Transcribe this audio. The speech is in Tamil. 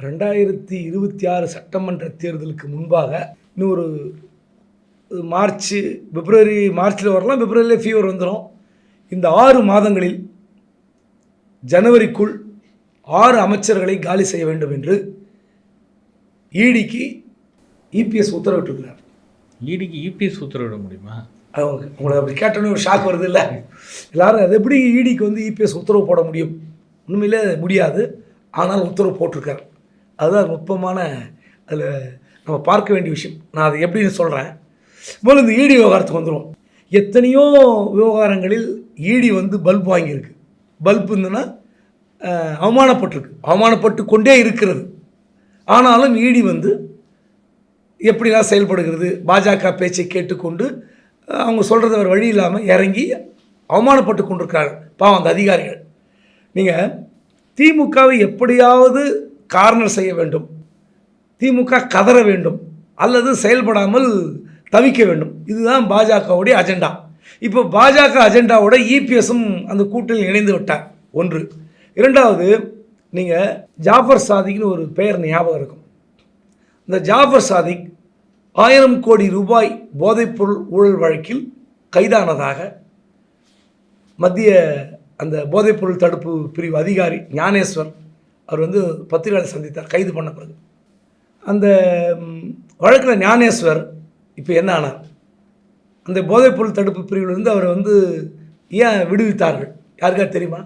2026 சட்டமன்ற தேர்தலுக்கு முன்பாக இன்னும் ஒரு மார்ச்சில் வரலாம், பிப்ரவரியில் ஃபீவர் வந்துடும். இந்த 6 மாதங்களில் ஜனவரிக்குள் 6 அமைச்சர்களை காலி செய்ய வேண்டும் என்று ஈடிக்கு இபிஎஸ் உத்தரவிட்டிருக்கிறார். ஈடிக்கு இபிஎஸ் உத்தரவிட முடியுமா? உங்களை அப்படி கேட்டோன்னே ஒரு ஷாக் வருது இல்லை? எல்லாரும் அது எப்படி ஈடிக்கு வந்து இபிஎஸ் உத்தரவு போட முடியும்? உண்மையிலே முடியாது. ஆனால் உத்தரவு போட்டிருக்கார். அதுதான் நுட்பமான அதில் நம்ம பார்க்க வேண்டிய விஷயம். நான் அதை எப்படின்னு சொல்கிறேன். முதல்ல இந்த ஈடி விவகாரத்துக்கு வந்துடும். எத்தனையோ விவகாரங்களில் ஈடி வந்து பல்ப் வாங்கியிருக்கு. பல்ப் இருந்துன்னா அவமானப்பட்டு கொண்டே இருக்கிறது. ஆனாலும் ஈடி வந்து எப்படிலாம் செயல்படுகிறது, பாஜக பேச்சை கேட்டுக்கொண்டு அவங்க சொல்கிறத வேறு வழி இல்லாமல் இறங்கி அவமானப்பட்டு கொண்டிருக்கிறார்கள் பாவம் அந்த அதிகாரிகள். நீங்கள் திமுகவை எப்படியாவது கார்னர் செய்ய வேண்டும், திமுக கதற வேண்டும், அல்லது செயல்படாமல் தவிக்க வேண்டும். இதுதான் பாஜகவுடைய அஜெண்டா. இப்போ பாஜக அஜெண்டாவோட இபிஎஸும் அந்த கூட்டில் இணைந்து விட்டார். ஒன்று. இரண்டாவது, நீங்கள் ஜாஃபர் சாதிக்னு ஒரு பெயர் ஞாபகம் இருக்கும். இந்த ஜாஃபர் சாதிக் 1000 கோடி ரூபாய் போதைப்பொருள் ஊழல் வழக்கில் கைதானதாக மத்திய அந்த போதைப்பொருள் தடுப்பு பிரிவு அதிகாரி ஞானேஸ்வர் அவர் வந்து பத்திரிகையாளர் சந்தித்தார் கைது பண்ண பிறகு. அந்த வழக்கில் ஞானேஸ்வர் இப்போ என்ன ஆனார்? அந்த போதைப்பொருள் தடுப்பு பிரிவிலிருந்து அவரை வந்து ஏன் விடுவித்தார்கள்? யாருக்கா தெரியுமா?